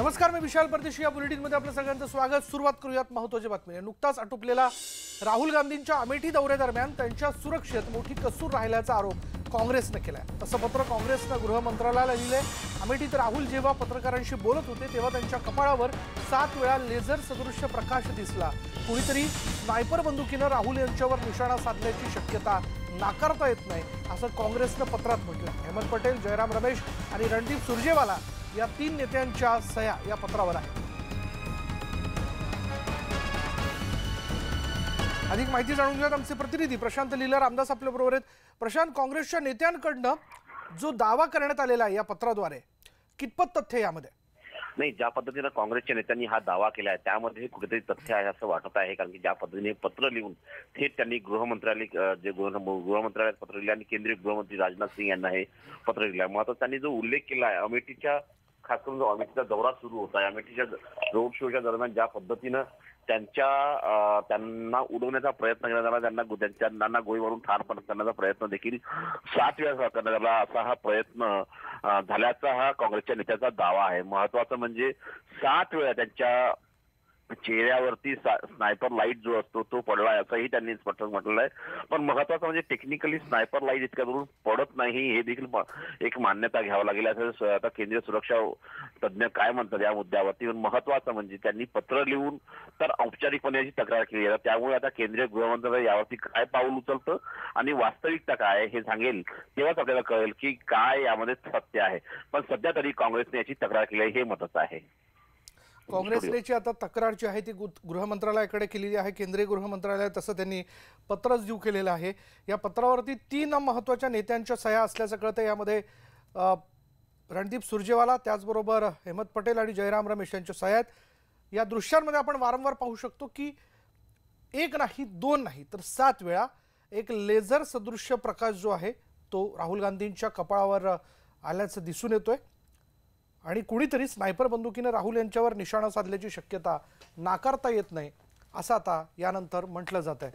नमस्कार, मी विशाल परदेशी. या बुलेटिनमध्ये आपलं सगळ्यांचं स्वागत. सुरुवात करूयात महत्त्वाच्या बातमीने. नुकताच आटोपलेला राहुल गांधींच्या अमेठी दौऱ्यादरम्यान त्यांच्या सुरक्षेत मोठी कसूर राहिल्याचा आरोप काँग्रेसने केलाय. तसं पत्र काँग्रेसनं गृह मंत्रालयाला लिहिलंय. अमेठीत राहुल जेव्हा पत्रकारांशी बोलत होते तेव्हा त्यांच्या कपाळावर 7 वेळा लेझर सदृश्य प्रकाश दिसला. कुणीतरी स्नायपर बंदुकीनं राहुल यांच्यावर निशाणा साधल्याची शक्यता नाकारता येत नाही, असं काँग्रेसनं पत्रात म्हटलं. अहमद पटेल, जयराम रमेश आणि रणदीप सुरजेवाला या 3 नेत्यांच्या सह्या या पत्रावर आहेत. अधिक माहिती जाणून घेऊयात. आमचे प्रतिनिधी प्रशांत लीला रामदास आपल्या बरोबर आहेत. प्रशांत, काँग्रेसच्या नेत्यांकडनं जो दावा करण्यात आलेला आहे या पत्राद्वारे, कितपत तथ्य यामध्ये? नाही, ज्या पद्धतीने काँग्रेसच्या नेत्यांनी हा दावा केला आहे त्यामध्ये कुठेतरी तथ्य आहे असं वाटत आहे. कारण की ज्या पद्धतीने पत्र लिहून थेट त्यांनी गृहमंत्रालयात पत्र लिहिलं आणि केंद्रीय गृहमंत्री राजनाथ सिंह यांना हे पत्र लिहिलं. मात्र त्यांनी जो उल्लेख केला आहे अमेठीच्या, खास करून जो अमेठीचा दौरा सुरू होता, अमेठीच्या रोड शोच्या दरम्यान ज्या पद्धतीनं त्यांना उडवण्याचा प्रयत्न करण्यात आला, त्यांना गोळी मारून ठार करण्याचा प्रयत्न देखील 7 वेळा करण्यात आला, असा हा प्रयत्न झाल्याचा हा काँग्रेसच्या नेत्याचा दावा आहे. महत्वाचं म्हणजे 7 वेळा त्यांच्या चेहऱ्यावरती स्नायपर लाईट जो असतो तो पडलाय असंही त्यांनी स्पष्ट म्हटलेलं आहे. पण महत्वाचं म्हणजे टेक्निकली स्नायपर लाईट इतक्या दूर पडत नाही हे देखील एक मान्यता घ्यावं लागेल असं आता केंद्रीय सुरक्षा तज्ञ काय म्हणतात या मुद्द्यावरती. पण महत्वाचं म्हणजे त्यांनी पत्र लिहून तर औपचारिकपणे याची तक्रार केली आहे. त्यामुळे आता केंद्रीय गृहमंत्रालय यावरती काय पाऊल उचलतं आणि वास्तविकता काय हे सांगेल तेव्हाच आपल्याला कळेल की काय यामध्ये सत्य आहे. पण सध्या तरी काँग्रेसने याची तक्रार केली आहे हे मतच आहे. काँग्रेसने आता तक्रार जी आहे ती गृह मंत्रालयाकडे केलेली आहे. केंद्रीय गृह मंत्रालय तसं त्यांनी पत्रच देऊ केलेलं आहे. या पत्रावरती 3 महत्त्वाच्या नेत्यांच्या सह्या असल्याचं कळतं. यामध्ये रणदीप सुरजेवाला, त्याचबरोबर अहमद पटेल आणि जयराम रमेश यांच्या सह्या आहेत. या दृश्यांमध्ये आपण वारंवार पाहू शकतो की 1 नाही, 2 नाही तर 7 वेळा एक लेझर सदृश्य प्रकाश जो आहे तो राहुल गांधींच्या कपाळावर आल्याचं दिसून येतोय आणि कुणीतरी स्नायपर बंदुकीनं राहुल यांच्यावर निशाणा साधल्याची शक्यता नाकारता येत नाही असं आता यानंतर म्हटलं जात आहे.